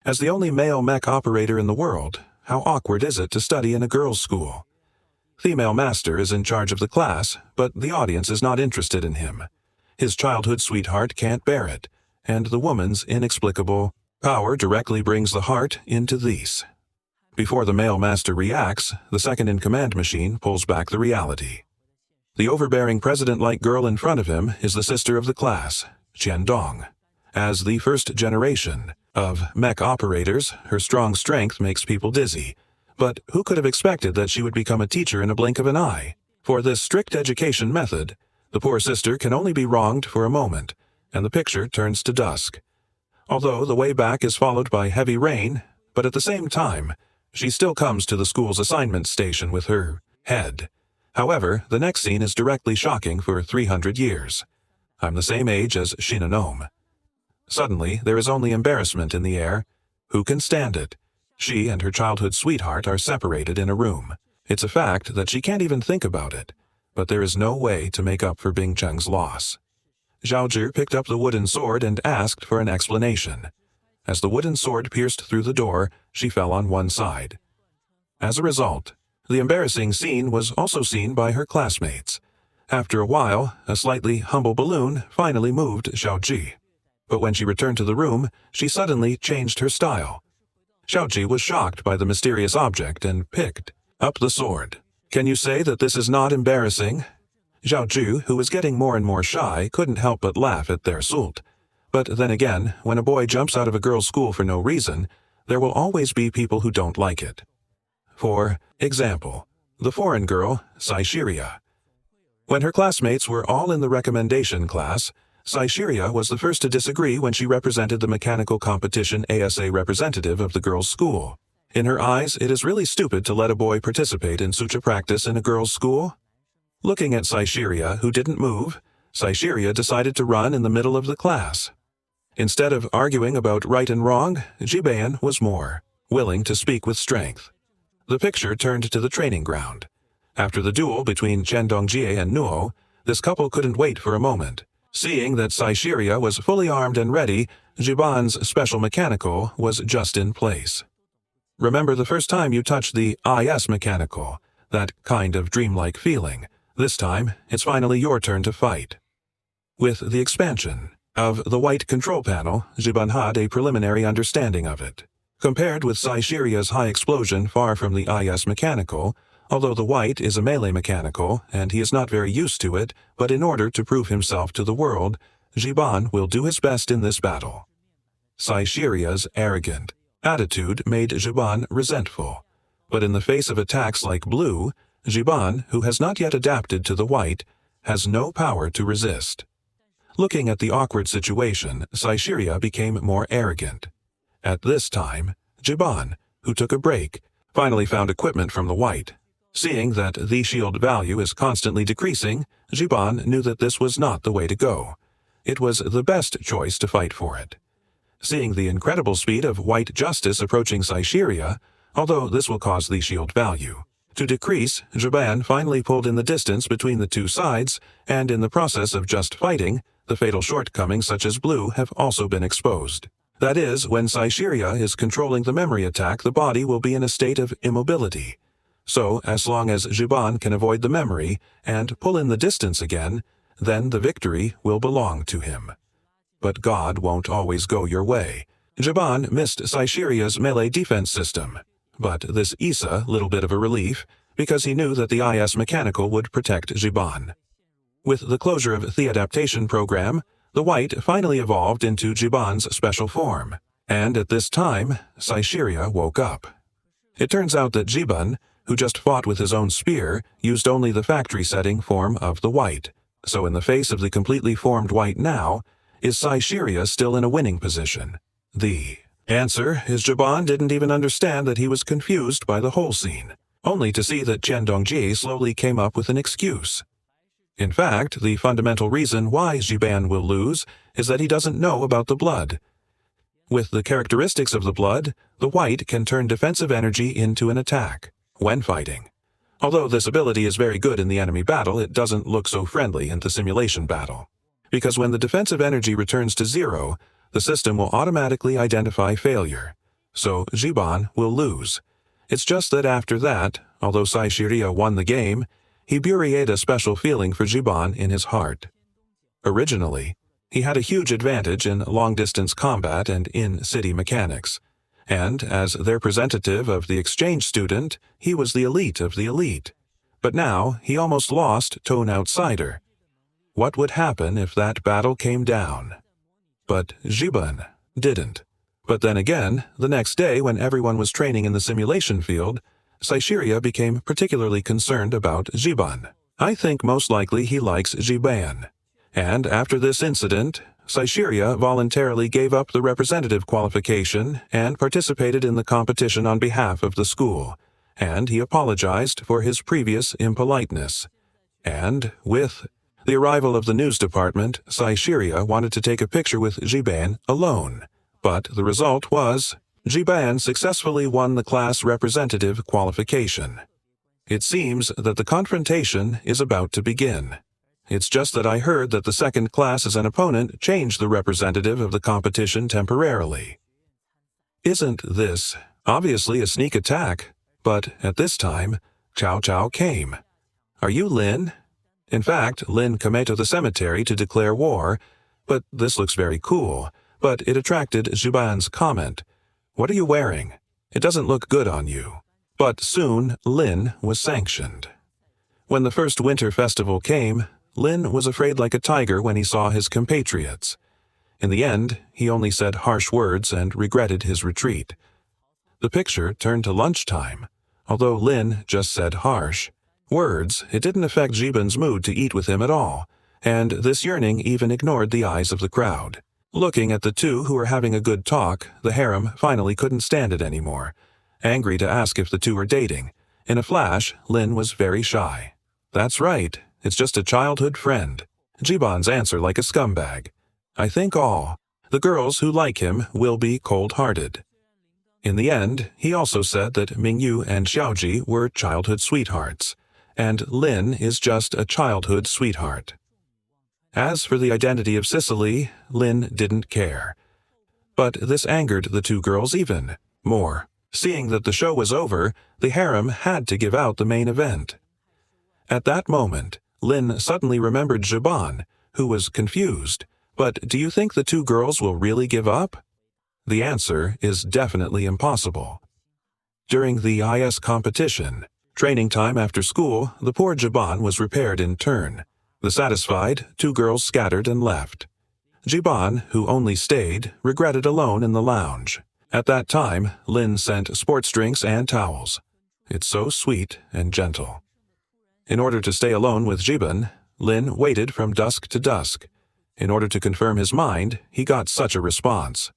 As the only male mech operator in the world, how awkward is it to study in a girls' school? Female master is in charge of the class, but the audience is not interested in him. His childhood sweetheart can't bear it, and the woman's inexplicable power directly brings the heart into these. Before the male master reacts, the second-in-command machine pulls back the reality. The overbearing president-like girl in front of him is the sister of the class, Qian Dong. As the first generation of mech operators, her strong strength makes people dizzy. But who could have expected that she would become a teacher in a blink of an eye? For this strict education method, the poor sister can only be wronged for a moment, and the picture turns to dusk. Although the way back is followed by heavy rain, but at the same time, she still comes to the school's assignment station with her head. However, the next scene is directly shocking for 300 years. I'm the same age as Shinonome. Suddenly, there is only embarrassment in the air. Who can stand it? She and her childhood sweetheart are separated in a room. It's a fact that she can't even think about it, but there is no way to make up for Bing Cheng's loss. Zhao Zhi picked up the wooden sword and asked for an explanation. As the wooden sword pierced through the door, she fell on one side. As a result, the embarrassing scene was also seen by her classmates. After a while, a slightly humble balloon finally moved Zhao Zhi. But when she returned to the room, she suddenly changed her style. Zhao Zhi was shocked by the mysterious object and picked up the sword. Can you say that this is not embarrassing? Zhao Zhi, who was getting more and more shy, couldn't help but laugh at their insult. But then again, when a boy jumps out of a girls' school for no reason, there will always be people who don't like it. For example, the foreign girl, Saishiria. When her classmates were all in the recommendation class, Saishiria was the first to disagree when she represented the mechanical competition ASA representative of the girls' school. In her eyes, it is really stupid to let a boy participate in such a practice in a girls' school. Looking at Saishiria, who didn't move, Saishiria decided to run in the middle of the class. Instead of arguing about right and wrong, Jiban was more willing to speak with strength. The picture turned to the training ground. After the duel between Chen Dongjie and Nuo, this couple couldn't wait for a moment. Seeing that Saishiria was fully armed and ready, Jiban's special mechanical was just in place. Remember the first time you touched the IS mechanical, that kind of dreamlike feeling. This time, it's finally your turn to fight. With the expansion of the white control panel, Jiban had a preliminary understanding of it. Compared with Saishiria's high explosion far from the IS mechanical, although the white is a melee mechanical, and he is not very used to it, but in order to prove himself to the world, Jiban will do his best in this battle. Saishiria's arrogant attitude made Jiban resentful, but in the face of attacks like blue, Jiban, who has not yet adapted to the white, has no power to resist. Looking at the awkward situation, Saishiria became more arrogant. At this time, Jiban, who took a break, finally found equipment from the white. Seeing that the shield value is constantly decreasing, Jiban knew that this was not the way to go. It was the best choice to fight for it. Seeing the incredible speed of white justice approaching Saishiria, although this will cause the shield value to decrease, Jiban finally pulled in the distance between the two sides, and in the process of just fighting, the fatal shortcomings such as blue have also been exposed. That is, when Saishiria is controlling the memory attack, the body will be in a state of immobility. So, as long as Jiban can avoid the memory and pull in the distance again, then the victory will belong to him. But God won't always go your way. Jiban missed Saishiria's melee defense system, but this is a little bit of a relief, because he knew that the IS mechanical would protect Jiban. With the closure of the adaptation program, the white finally evolved into Jiban's special form, and at this time, Saishiria woke up. It turns out that Jiban, who just fought with his own spear, used only the factory setting form of the white. So in the face of the completely formed white now, is Saishiria still in a winning position? The answer is Jiban didn't even understand that he was confused by the whole scene, only to see that Chen Dongjie slowly came up with an excuse. In fact, the fundamental reason why Jiban will lose is that he doesn't know about the blood. With the characteristics of the blood, the white can turn defensive energy into an attack when fighting. Although this ability is very good in the enemy battle, it doesn't look so friendly in the simulation battle. Because when the defensive energy returns to zero, the system will automatically identify failure. so Jiban will lose. It's just that after that, although Saishiria won the game, he buried a special feeling for Jiban in his heart. Originally, he had a huge advantage in long-distance combat and in-city mechanics, and as their representative of the exchange student, he was the elite of the elite. But now, he almost lost to an outsider. What would happen if that battle came down? But Jiban didn't. But then again, the next day when everyone was training in the simulation field, Saishiria became particularly concerned about Jiban. I think most likely he likes Jiban. And after this incident, Saishiria voluntarily gave up the representative qualification and participated in the competition on behalf of the school, and he apologized for his previous impoliteness. And, with the arrival of the news department, Saishiria wanted to take a picture with Jiban alone. But the result was, Jiban successfully won the class representative qualification. It seems that the confrontation is about to begin. It's just that I heard that the second class as an opponent changed the representative of the competition temporarily. Isn't this obviously a sneak attack? But at this time, Cao Cao came. Are you Lin? In fact, Lin came to the cemetery to declare war, but this looks very cool. But it attracted Jiban's comment. What are you wearing? It doesn't look good on you. But soon, Lin was sanctioned. When the first winter festival came, Lin was afraid like a tiger when he saw his compatriots. In the end, he only said harsh words and regretted his retreat. The picture turned to lunchtime. Although Lin just said harsh words, it didn't affect Jiban's mood to eat with him at all, and this yearning even ignored the eyes of the crowd. Looking at the two who were having a good talk, the harem finally couldn't stand it anymore. Angry to ask if the two were dating. In a flash, Lin was very shy. That's right, it's just a childhood friend. Jiban's answer like a scumbag. I think all the girls who like him will be cold-hearted. In the end, he also said that Mingyu and Xiaoji were childhood sweethearts, and Lin is just a childhood sweetheart. As for the identity of Sicily, Lin didn't care. But this angered the two girls even more. Seeing that the show was over, the harem had to give out the main event. At that moment, Lin suddenly remembered Jiban, who was confused. But do you think the two girls will really give up? The answer is definitely impossible. During the IS competition, training time after school, the poor Jiban was repaired in turn. The satisfied, two girls scattered and left. Jiban, who only stayed, regretted alone in the lounge. At that time, Lin sent sports drinks and towels. It's so sweet and gentle. In order to stay alone with Jiban, Lin waited from dusk to dusk. In order to confirm his mind, he got such a response.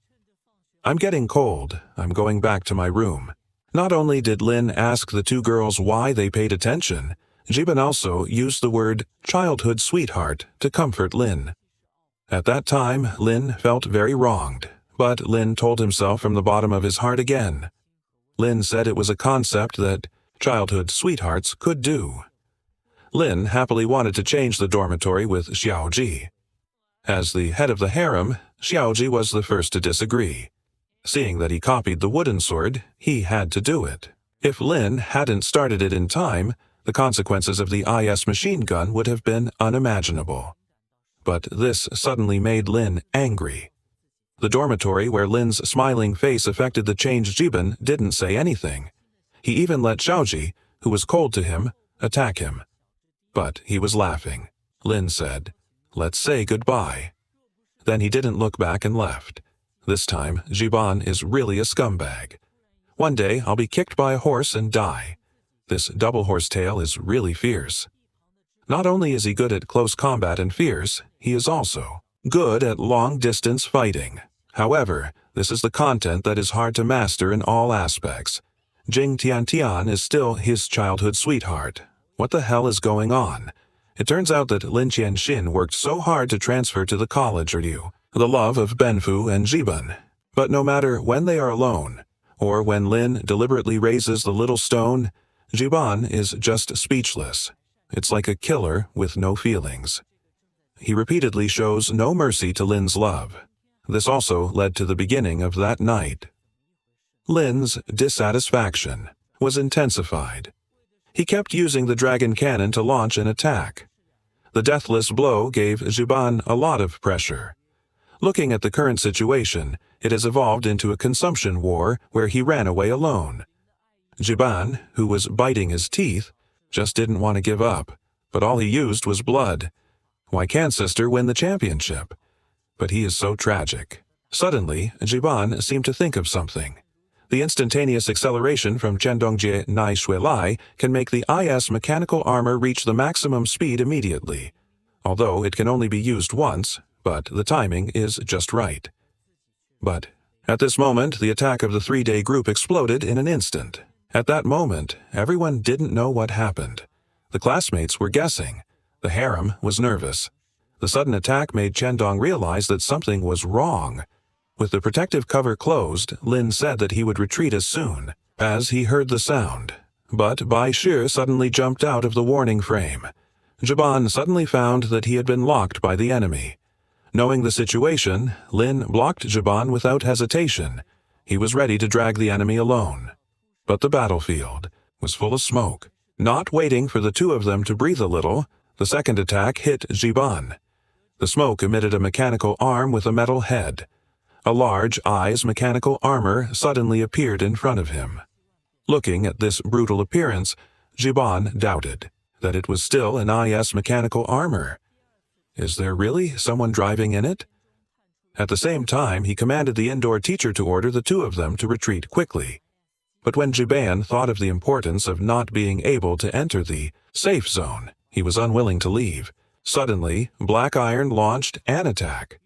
I'm getting cold. I'm going back to my room. Not only did Lin ask the two girls why they paid attention, Jiban also used the word childhood sweetheart to comfort Lin. At that time, Lin felt very wronged, but Lin told himself from the bottom of his heart again. Lin said it was a concept that childhood sweethearts could do. Lin happily wanted to change the dormitory with Xiaoji. As the head of the harem, Xiaoji was the first to disagree. Seeing that he copied the wooden sword, he had to do it. If Lin hadn't started it in time, the consequences of the IS machine gun would have been unimaginable. But this suddenly made Lin angry. The dormitory where Lin's smiling face affected the changed Jiban didn't say anything. He even let Xiaoji, who was cold to him, attack him. But he was laughing. Lin said, "Let's say goodbye." Then he didn't look back and left. This time, Jiban is really a scumbag. One day, I'll be kicked by a horse and die. This double horsetail is really fierce. Not only is he good at close combat and fierce, he is also good at long-distance fighting. However, this is the content that is hard to master in all aspects. Jing Tiantian is still his childhood sweetheart. What the hell is going on? It turns out that Lin Qianxin worked so hard to transfer to the college the love of Benfu and Jiban. But no matter when they are alone, or when Lin deliberately raises the little stone, Jiban is just speechless. It's like a killer with no feelings. He repeatedly shows no mercy to Lin's love. This also led to the beginning of that night. Lin's dissatisfaction was intensified. He kept using the dragon cannon to launch an attack. The deathless blow gave Jiban a lot of pressure. Looking at the current situation, it has evolved into a consumption war where he ran away alone. Jiban, who was biting his teeth, just didn't want to give up, but all he used was blood. Why can't Sister win the championship? But he is so tragic. Suddenly, Jiban seemed to think of something. The instantaneous acceleration from Chendongjie Nai Shui Lai can make the IS mechanical armor reach the maximum speed immediately, although it can only be used once, but the timing is just right. But at this moment, the attack of the 3-day group exploded in an instant. At that moment, everyone didn't know what happened. The classmates were guessing. The harem was nervous. The sudden attack made Chendong realize that something was wrong. With the protective cover closed, Lin said that he would retreat as soon as he heard the sound. But Bai Shi suddenly jumped out of the warning frame. Jiban suddenly found that he had been locked by the enemy. Knowing the situation, Lin blocked Jiban without hesitation. He was ready to drag the enemy alone. But the battlefield was full of smoke. Not waiting for the two of them to breathe a little, the second attack hit Jiban. The smoke emitted a mechanical arm with a metal head. A large eye's mechanical armor suddenly appeared in front of him. Looking at this brutal appearance, Jiban doubted that it was still an IS mechanical armor. Is there really someone driving in it? At the same time, he commanded the indoor teacher to order the two of them to retreat quickly. But when Jiban thought of the importance of not being able to enter the safe zone, he was unwilling to leave. Suddenly, Black Iron launched an attack.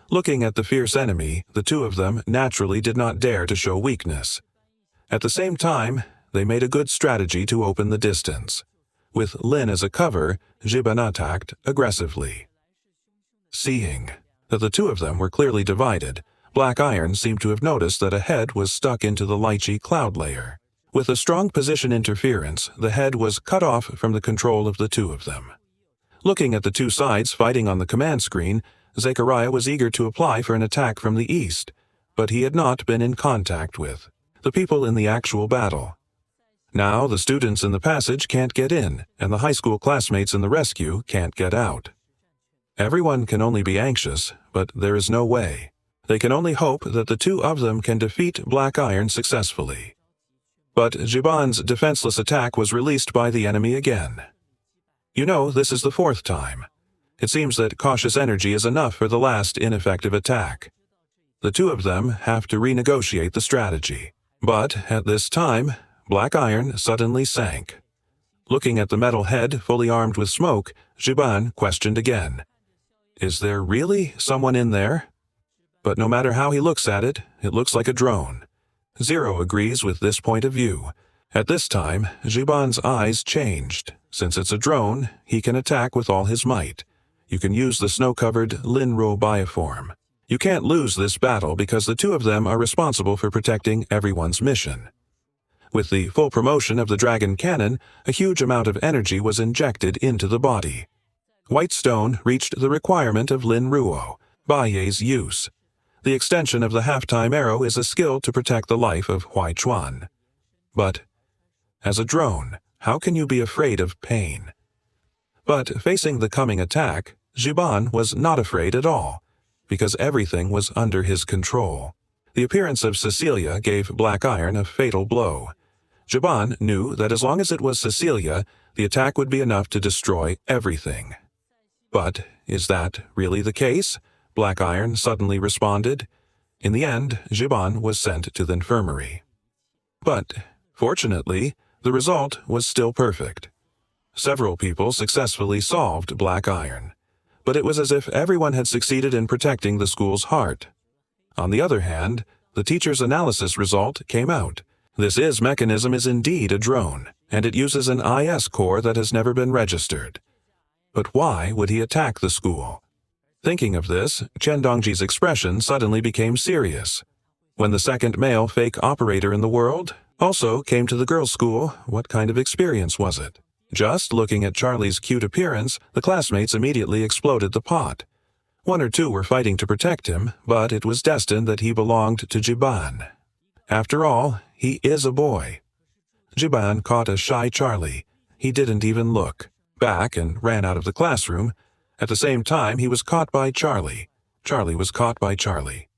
Looking at the fierce enemy, the two of them naturally did not dare to show weakness. At the same time, they made a good strategy to open the distance. With Lin as a cover, Jiban attacked aggressively. Seeing that the two of them were clearly divided, Black Iron seemed to have noticed that a head was stuck into the lychee cloud layer. With a strong position interference, the head was cut off from the control of the two of them. Looking at the two sides fighting on the command screen, Zechariah was eager to apply for an attack from the east, but he had not been in contact with the people in the actual battle. Now the students in the passage can't get in, and the high school classmates in the rescue can't get out. Everyone can only be anxious, but there is no way. They can only hope that the two of them can defeat Black Iron successfully. But Jiban's defenseless attack was released by the enemy again. You know, this is the fourth time. It seems that cautious energy is enough for the last ineffective attack. The two of them have to renegotiate the strategy. But at this time, Black Iron suddenly sank. Looking at the metal head fully armed with smoke, Jiban questioned again. Is there really someone in there? But no matter how he looks at it, it looks like a drone. Zero agrees with this point of view. At this time, Jiban's eyes changed. Since it's a drone, he can attack with all his might. You can use the snow-covered Linro bioform. You can't lose this battle because the two of them are responsible for protecting everyone's mission. With the full promotion of the dragon cannon, a huge amount of energy was injected into the body. White Stone reached the requirement of Lin Ruo, Baiye's use. The extension of the half-time arrow is a skill to protect the life of Huai Chuan. But, as a drone, how can you be afraid of pain? But facing the coming attack, Jiban was not afraid at all, because everything was under his control. The appearance of Cecilia gave Black Iron a fatal blow. Jiban knew that as long as it was Cecilia, the attack would be enough to destroy everything. But is that really the case? Black Iron suddenly responded. In the end, Jiban was sent to the infirmary. But, fortunately, the result was still perfect. Several people successfully solved Black Iron, but it was as if everyone had succeeded in protecting the school's heart. On the other hand, the teacher's analysis result came out. This mechanism is indeed a drone, and it uses an IS core that has never been registered. But why would he attack the school? Thinking of this, Chen Dongji's expression suddenly became serious. When the second male fake operator in the world also came to the girls' school, what kind of experience was it? Just looking at Charlie's cute appearance, the classmates immediately exploded the pot. One or two were fighting to protect him, but it was destined that he belonged to Jiban. After all, he is a boy. Jiban caught a shy Charlie. He didn't even look back and ran out of the classroom. At the same time, he was caught by Charlie. Charlie was caught by Charlie.